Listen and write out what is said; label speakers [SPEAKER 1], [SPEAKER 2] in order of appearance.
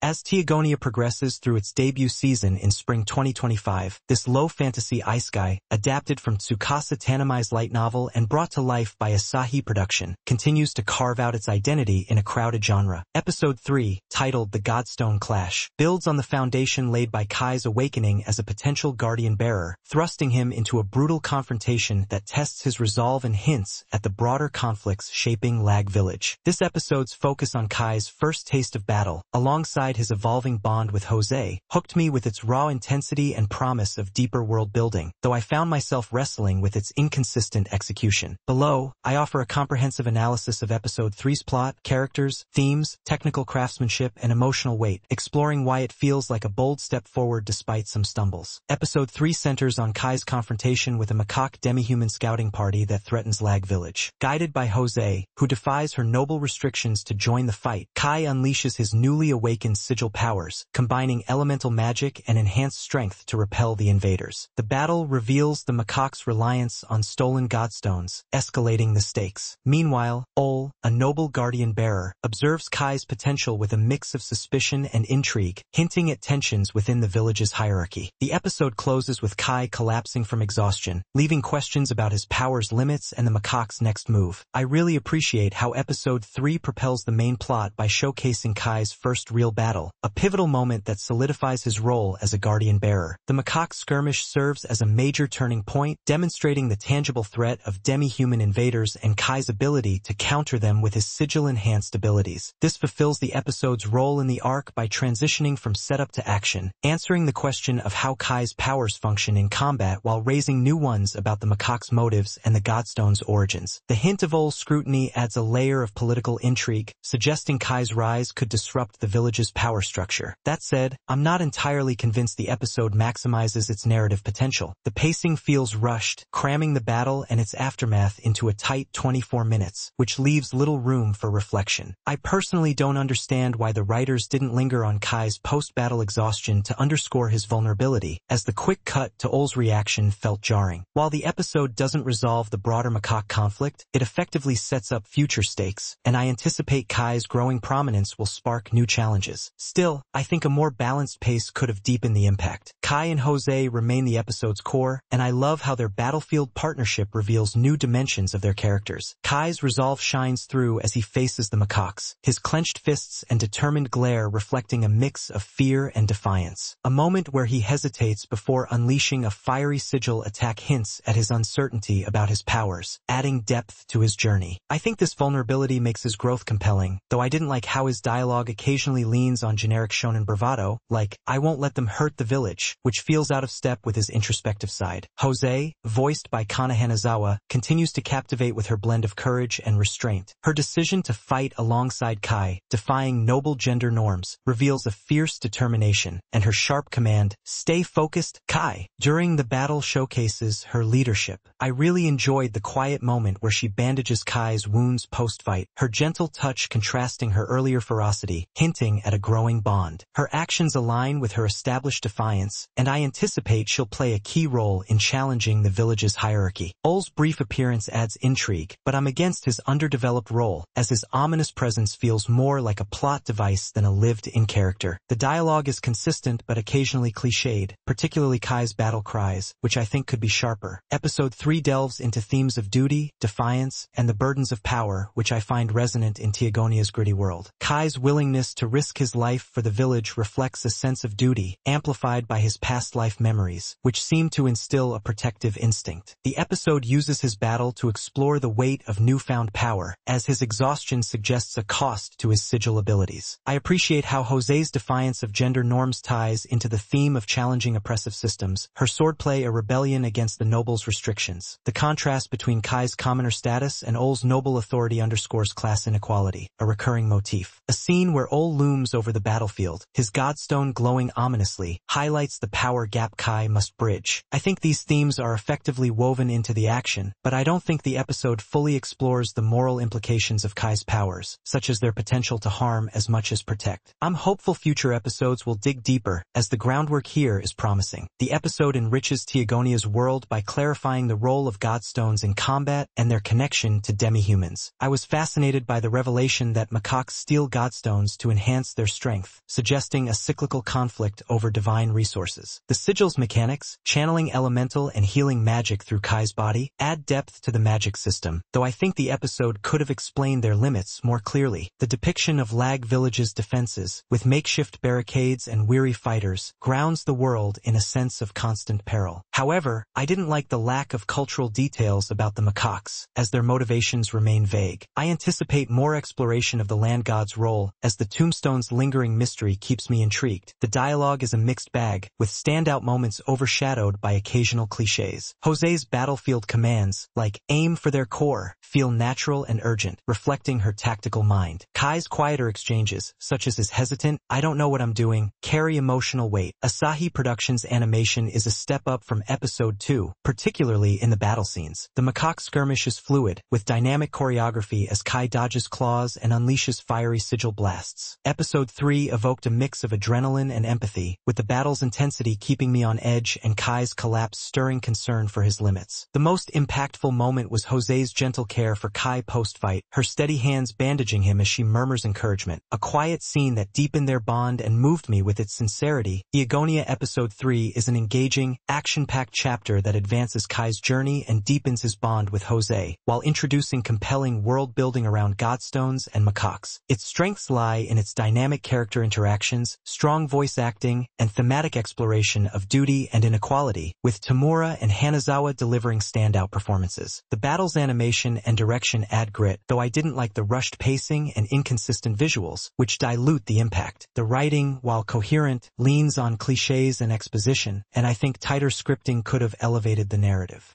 [SPEAKER 1] As Teogonia progresses through its debut season in spring 2025, this low-fantasy isekai, adapted from Tsukasa Tanami's light novel and brought to life by Asahi Production, continues to carve out its identity in a crowded genre. Episode 3, titled The Godstone Clash, builds on the foundation laid by Kai's awakening as a potential guardian-bearer, thrusting him into a brutal confrontation that tests his resolve and hints at the broader conflicts shaping Lag Village. This episode's focus on Kai's first taste of battle, alongside his evolving bond with Jose, hooked me with its raw intensity and promise of deeper world building, though I found myself wrestling with its inconsistent execution. Below, I offer a comprehensive analysis of Episode 3's plot, characters, themes, technical craftsmanship, and emotional weight, exploring why it feels like a bold step forward despite some stumbles. Episode 3 centers on Kai's confrontation with a macaque demi-human scouting party that threatens Lag Village. Guided by Jose, who defies her noble restrictions to join the fight, Kai unleashes his newly awakened sigil powers, combining elemental magic and enhanced strength to repel the invaders. The battle reveals the macaque's reliance on stolen godstones, escalating the stakes. Meanwhile, Ol, a noble guardian-bearer, observes Kai's potential with a mix of suspicion and intrigue, hinting at tensions within the village's hierarchy. The episode closes with Kai collapsing from exhaustion, leaving questions about his power's limits and the macaque's next move. I really appreciate how Episode 3 propels the main plot by showcasing Kai's first real battle, a pivotal moment that solidifies his role as a guardian-bearer. The macaque skirmish serves as a major turning point, demonstrating the tangible threat of demi-human invaders and Kai's ability to counter them with his sigil-enhanced abilities. This fulfills the episode's role in the arc by transitioning from setup to action, answering the question of how Kai's powers function in combat while raising new ones about the macaque's motives and the Godstone's origins. The hint of Ol's scrutiny adds a layer of political intrigue, suggesting Kai's rise could disrupt the village's power structure. That said, I'm not entirely convinced the episode maximizes its narrative potential. The pacing feels rushed, cramming the battle and its aftermath into a tight 24 minutes, which leaves little room for reflection. I personally don't understand why the writers didn't linger on Kai's post-battle exhaustion to underscore his vulnerability, as the quick cut to Ol's reaction felt jarring. While the episode doesn't resolve the broader macaque conflict, it effectively sets up future stakes, and I anticipate Kai's growing prominence will spark new challenges. Still, I think a more balanced pace could have deepened the impact. Kai and Jose remain the episode's core, and I love how their battlefield partnership reveals new dimensions of their characters. Kai's resolve shines through as he faces the macaques, his clenched fists and determined glare reflecting a mix of fear and defiance. A moment where he hesitates before unleashing a fiery sigil attack hints at his uncertainty about his powers, adding depth to his journey. I think this vulnerability makes his growth compelling, though I didn't like how his dialogue occasionally leans on generic shonen bravado, like, "I won't let them hurt the village," which feels out of step with his introspective side. Jose, voiced by Kana Hanazawa, continues to captivate with her blend of courage and restraint. Her decision to fight alongside Kai, defying noble gender norms, reveals a fierce determination, and her sharp command, "Stay focused, Kai," during the battle showcases her leadership. I really enjoyed the quiet moment where she bandages Kai's wounds post-fight, her gentle touch contrasting her earlier ferocity, hinting at a growing bond. Her actions align with her established defiance, and I anticipate she'll play a key role in challenging the village's hierarchy. Ol's brief appearance adds intrigue, but I'm against his underdeveloped role, as his ominous presence feels more like a plot device than a lived-in character. The dialogue is consistent but occasionally cliched, particularly Kai's battle cries, which I think could be sharper. Episode 3 delves into themes of duty, defiance, and the burdens of power, which I find resonant in Teogonia's gritty world. Kai's willingness to risk his life for the village reflects a sense of duty, amplified by his past life memories, which seem to instill a protective instinct. The episode uses his battle to explore the weight of newfound power, as his exhaustion suggests a cost to his sigil abilities. I appreciate how Jose's defiance of gender norms ties into the theme of challenging oppressive systems, her swordplay a rebellion against the noble's restrictions. The contrast between Kai's commoner status and Ol's noble authority underscores class inequality, a recurring motif. A scene where Ol looms over the battlefield, his godstone glowing ominously, highlights the the power gap Kai must bridge. I think these themes are effectively woven into the action, but I don't think the episode fully explores the moral implications of Kai's powers, such as their potential to harm as much as protect. I'm hopeful future episodes will dig deeper, as the groundwork here is promising. The episode enriches Teogonia's world by clarifying the role of godstones in combat and their connection to demi-humans. I was fascinated by the revelation that macaques steal godstones to enhance their strength, suggesting a cyclical conflict over divine resources. The sigil's mechanics, channeling elemental and healing magic through Kai's body, add depth to the magic system, though I think the episode could have explained their limits more clearly. The depiction of Lag Village's defenses, with makeshift barricades and weary fighters, grounds the world in a sense of constant peril. However, I didn't like the lack of cultural details about the macaques, as their motivations remain vague. I anticipate more exploration of the land god's role, as the tombstone's lingering mystery keeps me intrigued. The dialogue is a mixed bag, with standout moments overshadowed by occasional cliches. Jose's battlefield commands, like aim for their core, feel natural and urgent, reflecting her tactical mind. Kai's quieter exchanges, such as his hesitant, "I don't know what I'm doing," carry emotional weight. Asahi Productions' animation is a step up from Episode 2, particularly in the battle scenes. The macaque skirmish is fluid, with dynamic choreography as Kai dodges claws and unleashes fiery sigil blasts. Episode 3 evoked a mix of adrenaline and empathy, with the battle's intensity keeping me on edge and Kai's collapse stirring concern for his limits. The most impactful moment was Jose's gentle care for Kai post-fight, her steady hands bandaging him as she murmurs encouragement. A quiet scene that deepened their bond and moved me with its sincerity. Teogonia Episode 3 is an engaging, action-packed chapter that advances Kai's journey and deepens his bond with Jose, while introducing compelling world-building around godstones and macaques. Its strengths lie in its dynamic character interactions, strong voice acting, and thematic exploration of duty and inequality, with Tamura and Hanazawa delivering standout performances. The battle's animation and direction add grit, though I didn't like the rushed pacing and inconsistent visuals, which dilute the impact. The writing, while coherent, leans on cliches and exposition, and I think tighter scripting could have elevated the narrative.